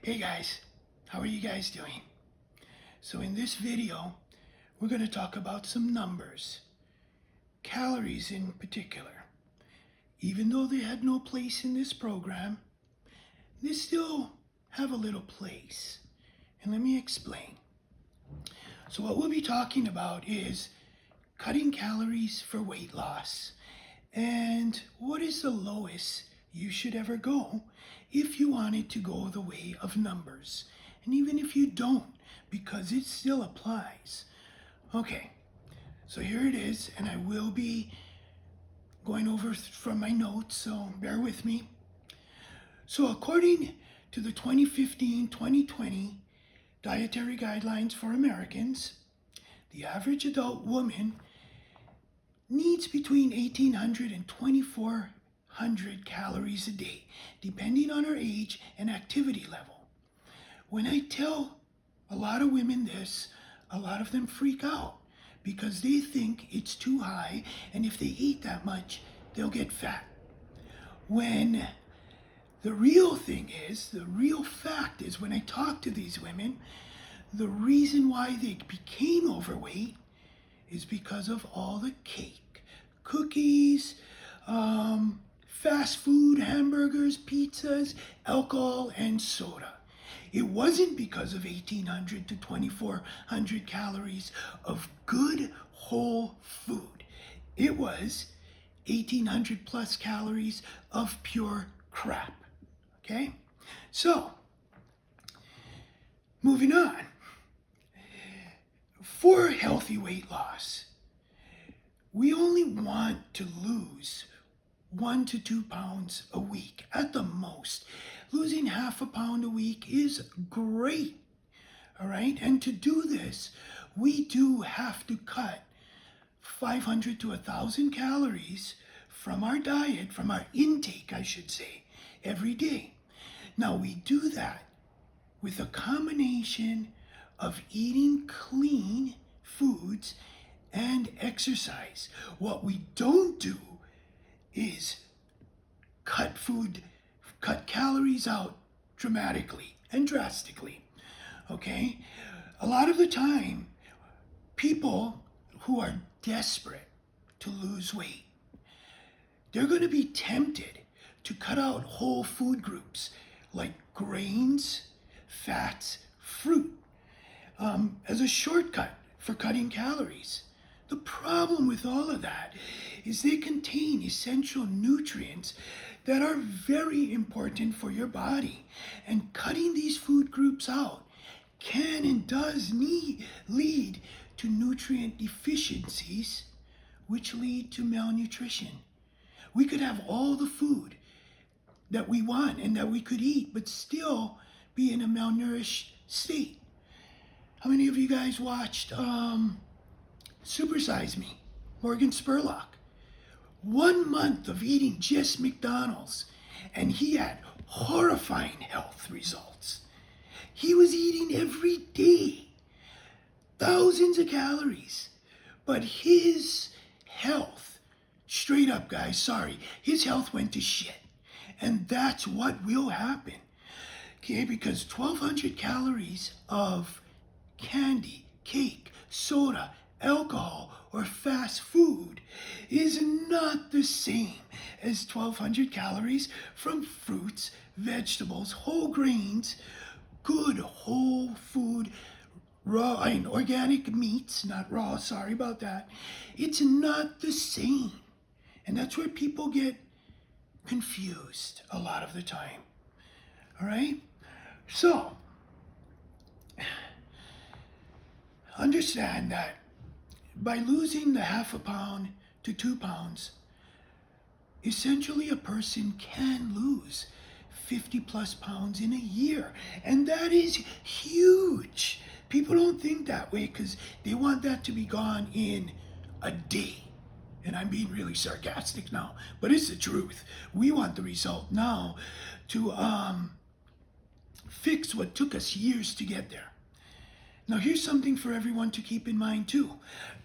Hey guys, how are you guys doing? So in this video, we're going to talk about some numbers, calories in particular. Even though they had no place in this program, they still have a little place. And let me explain. So what we'll be talking about is cutting calories for weight loss and what is the lowest you should ever go if you wanted to go the way of numbers. And even if you don't, because it still applies. Okay, so here it is, and I will be going over from my notes, so bear with me. So according to the 2015-2020 Dietary Guidelines for Americans, the average adult woman needs between 1,800 and 2,400 calories a day, depending on her age and activity level. When I tell a lot of women this, a lot of them freak out because they think it's too high, and if they eat that much, they'll get fat. When the real thing is, the real fact is, when I talk to these women, the reason why they became overweight is because of all the cake, cookies, fast food, hamburgers, pizzas, alcohol, and soda. It wasn't because of 1,800 to 2,400 calories of good whole food. It was 1,800 plus calories of pure crap. Okay? So, moving on. For healthy weight loss, we only want to lose 1 to 2 pounds a week at the most. Losing half a pound a week is great. All right? And to do this, we do have to cut 500 to 1,000 calories from our diet, from our intake, I should say, every day. Now, we do that with a combination of eating clean foods and exercise. What we don't do is cut calories out dramatically and drastically. Okay? A lot of the time, people who are desperate to lose weight, they're going to be tempted to cut out whole food groups like grains, fats, fruit, as a shortcut for cutting calories. The problem with all of that is they contain essential nutrients that are very important for your body. And cutting these food groups out can and does lead to nutrient deficiencies, which lead to malnutrition. We could have all the food that we want and that we could eat, but still be in a malnourished state. How many of you guys watched Super Size Me, Morgan Spurlock? 1 month of eating just McDonald's, and he had horrifying health results. He was eating every day, thousands of calories, but his health, straight up guys, sorry, his health went to shit. And that's what will happen. Okay, because 1,200 calories of candy, cake, soda, alcohol, or fast food is not the same as 1,200 calories from fruits, vegetables, whole grains, good whole food, raw and organic meats, not raw, sorry about that. It's not the same. And that's where people get confused a lot of the time. All right? So, understand that by losing the half a pound to 2 pounds, essentially a person can lose 50 plus pounds in a year. And that is huge. People don't think that way because they want that to be gone in a day. And I'm being really sarcastic now, but it's the truth. We want the result now to fix what took us years to get there. Now, here's something for everyone to keep in mind too.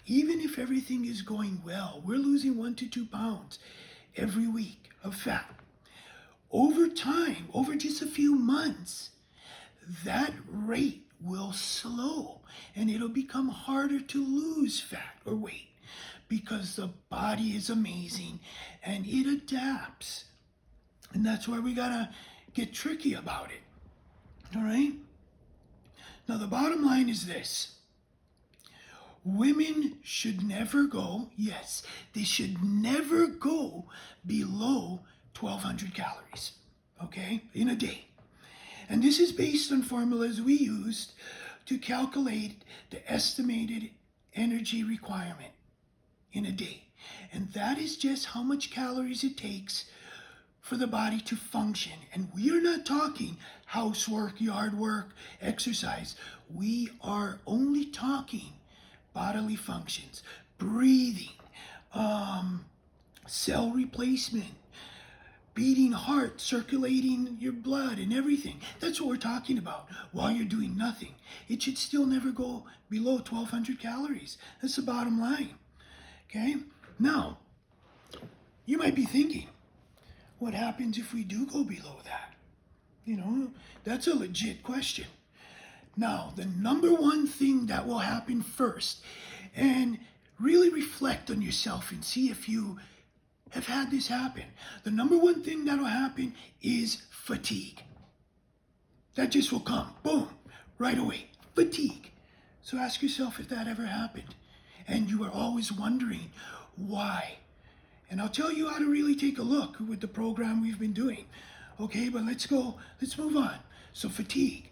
Even if everything is going well, we're losing 1 to 2 pounds every week of fat. Over time, over just a few months, that rate will slow and it'll become harder to lose fat or weight because the body is amazing and it adapts. And that's why we gotta get tricky about it. All right? Now, the bottom line is this: women should never go, yes, they should never go below 1,200 calories, okay, in a day. And this is based on formulas we used to calculate the estimated energy requirement in a day. And that is just how much calories it takes for the body to function. And we are not talking housework, yard work, exercise. We are only talking bodily functions, breathing, cell replacement, beating heart, circulating your blood and everything. That's what we're talking about while you're doing nothing. It should still never go below 1,200 calories. That's the bottom line. Okay? Now, you might be thinking, what happens if we do go below that? You know, that's a legit question. Now, the number one thing that will happen first, and really reflect on yourself and see if you have had this happen. The number one thing that will happen is fatigue. That just will come, boom, right away. Fatigue. So ask yourself if that ever happened. And you are always wondering why. And I'll tell you how to really take a look with the program we've been doing. Okay, but let's move on. So fatigue.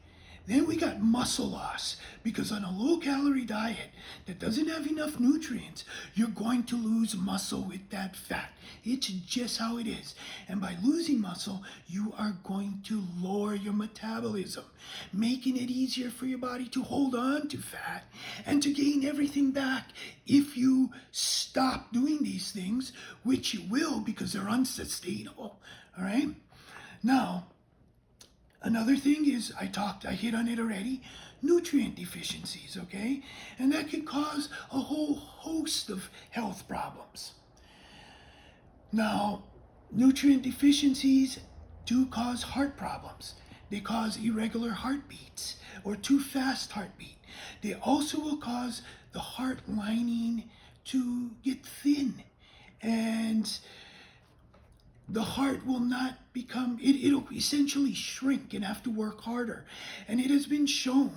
Then we got muscle loss, because on a low-calorie diet that doesn't have enough nutrients, you're going to lose muscle with that fat. It's just how it is. And by losing muscle, you are going to lower your metabolism, making it easier for your body to hold on to fat and to gain everything back if you stop doing these things, which you will because they're unsustainable. All right? Now, another thing is, I hit on it already, nutrient deficiencies, okay? And that can cause a whole host of health problems. Now, nutrient deficiencies do cause heart problems. They cause irregular heartbeats or too fast heartbeat. They also will cause the heart lining to get thin, and the heart will not become, it'll essentially shrink and have to work harder. And it has been shown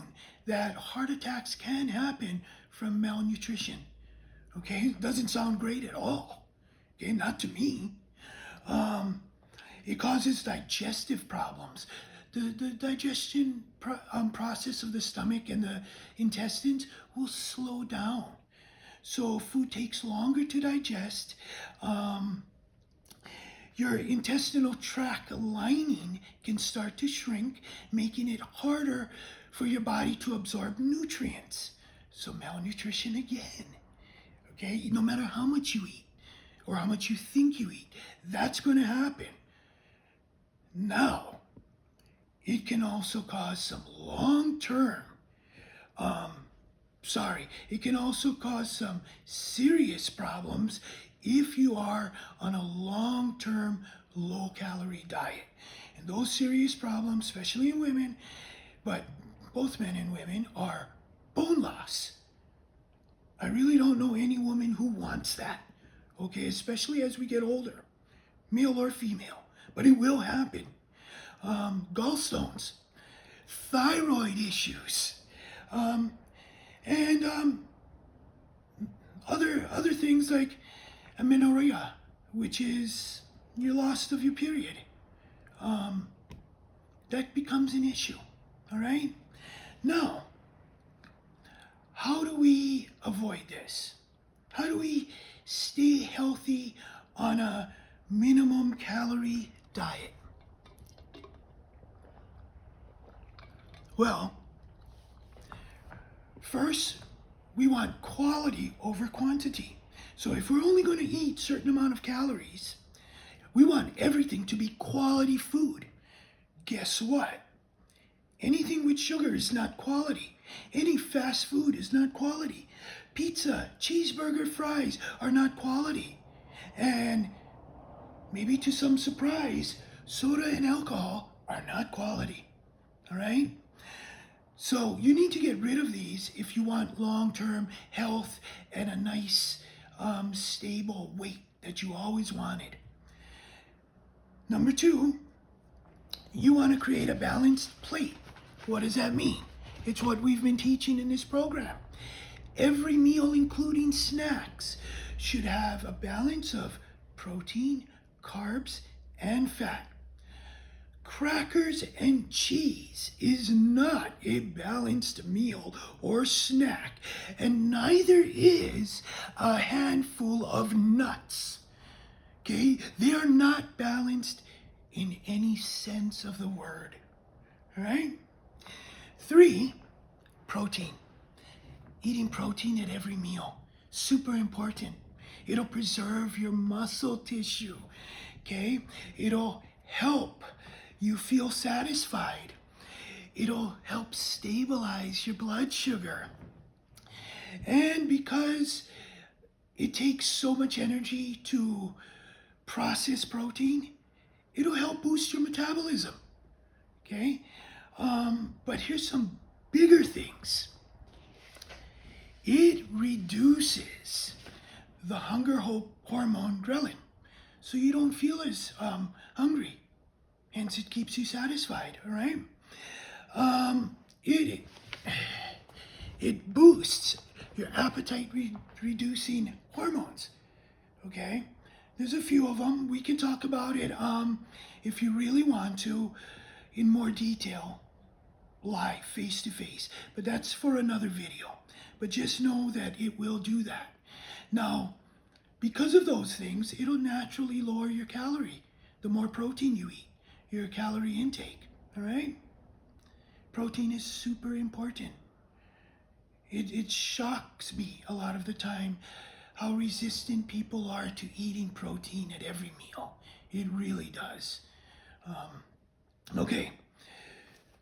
that heart attacks can happen from malnutrition. Okay, it doesn't sound great at all. Okay, not to me. It causes digestive problems. The digestion process of the stomach and the intestines will slow down. So food takes longer to digest. Your intestinal tract lining can start to shrink, making it harder for your body to absorb nutrients. So malnutrition again. Okay, no matter how much you eat or how much you think you eat, that's going to happen. Now, it can also cause some long-term, it can also cause some serious problems if you are on a long-term low-calorie diet. And those serious problems, especially in women, but both men and women, are bone loss. I really don't know any woman who wants that, okay, especially as we get older, male or female, but it will happen. Gallstones, thyroid issues, and other things like amenorrhea, which is your loss of your period. That becomes an issue, all right? Now, how do we avoid this? How do we stay healthy on a minimum calorie diet? Well, first, we want quality over quantity. So if we're only going to eat a certain amount of calories, we want everything to be quality food. Guess what? Anything with sugar is not quality. Any fast food is not quality. Pizza, cheeseburger, fries are not quality. And maybe to some surprise, soda and alcohol are not quality. All right? So you need to get rid of these if you want long-term health and a nice, stable weight that you always wanted. Number two, you want to create a balanced plate. What does that mean? It's what we've been teaching in this program. Every meal, including snacks, should have a balance of protein, carbs, and fat. Crackers and cheese is not a balanced meal or snack, and neither is a handful of nuts. Okay? They are not balanced in any sense of the word. All right? 3, protein. Eating protein at every meal. Super important. It'll preserve your muscle tissue. Okay? It'll help you feel satisfied. It'll help stabilize your blood sugar. And because it takes so much energy to process protein, it'll help boost your metabolism. Okay? But here's some bigger things. It reduces the hunger hormone ghrelin, so you don't feel as hungry. Hence, it keeps you satisfied. All right. It boosts your appetite reducing hormones. Okay. There's a few of them. We can talk about it if you really want to in more detail, live, face to face. But that's for another video. But just know that it will do that. Now, because of those things, it'll naturally lower your calorie. The more protein you eat, your calorie intake. All right? Protein is super important. It shocks me a lot of the time how resistant people are to eating protein at every meal. It really does. Okay.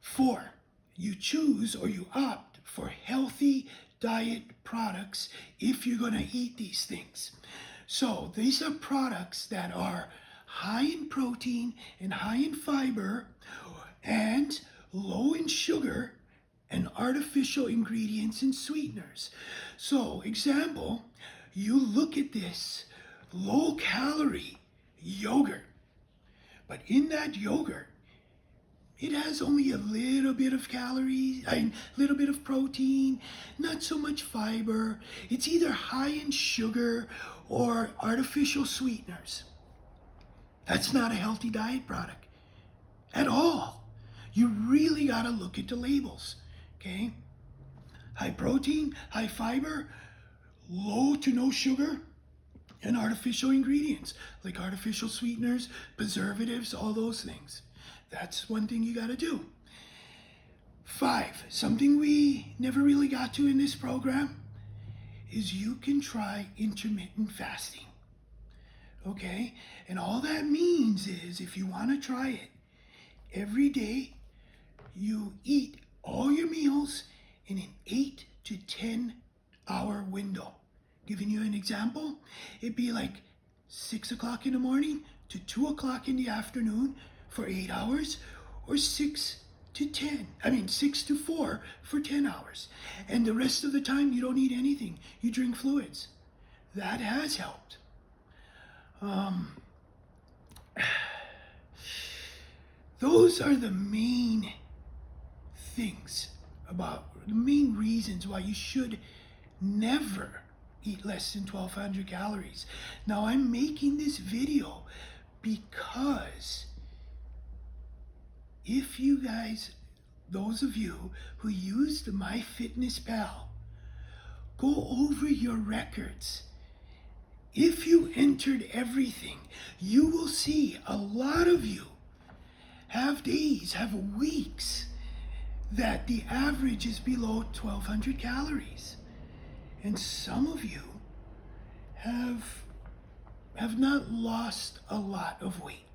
4, you choose or you opt for healthy diet products if you're going to eat these things. So these are products that are high in protein and high in fiber and low in sugar and artificial ingredients and sweeteners. So, example, you look at this low calorie yogurt, but in that yogurt, it has only a little bit of calories, a little bit of protein, not so much fiber. It's either high in sugar or artificial sweeteners. That's not a healthy diet product at all. You really got to look at the labels, okay? High protein, high fiber, low to no sugar, and artificial ingredients like artificial sweeteners, preservatives, all those things. That's one thing you got to do. 5, something we never really got to in this program is you can try intermittent fasting. Okay? And all that means is if you want to try it, every day you eat all your meals in an 8 to 10 hour window. Giving you an example, it'd be like 6 o'clock in the morning to 2 o'clock in the afternoon for 8 hours, or 6 to 4 for 10 hours. And the rest of the time you don't eat anything. You drink fluids. That has helped. Those are the main things the main reasons why you should never eat less than 1,200 calories. Now, I'm making this video because if you guys, those of you who use the MyFitnessPal, go over your records. If you entered everything, you will see a lot of you have days, have weeks that the average is below 1,200 calories. And some of you have not lost a lot of weight.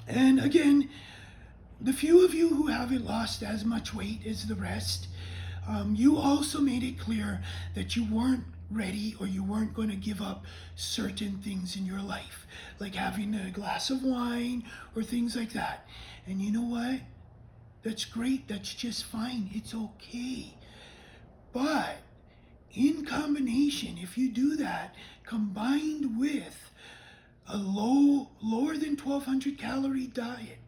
And again, the few of you who haven't lost as much weight as the rest, you also made it clear that you weren't ready or you weren't going to give up certain things in your life, like having a glass of wine or things like that. And you know what? That's great. That's just fine. It's okay. But in combination, if you do that, combined with a lower than 1200 calorie diet,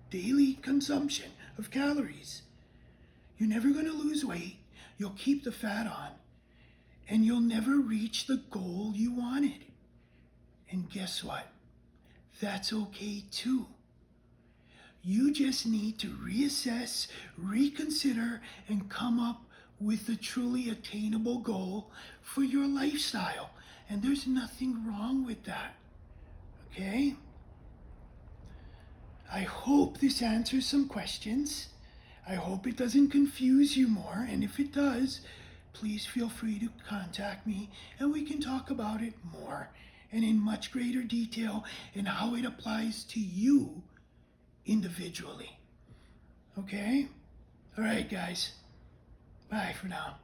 daily consumption of calories, you're never going to lose weight. You'll keep the fat on, and you'll never reach the goal you wanted. And guess what? That's okay too. You just need to reassess, reconsider, and come up with a truly attainable goal for your lifestyle. And there's nothing wrong with that. Okay? I hope this answers some questions. I hope it doesn't confuse you more. And if it does, please feel free to contact me and we can talk about it more and in much greater detail and how it applies to you individually. Okay? All right, guys. Bye for now.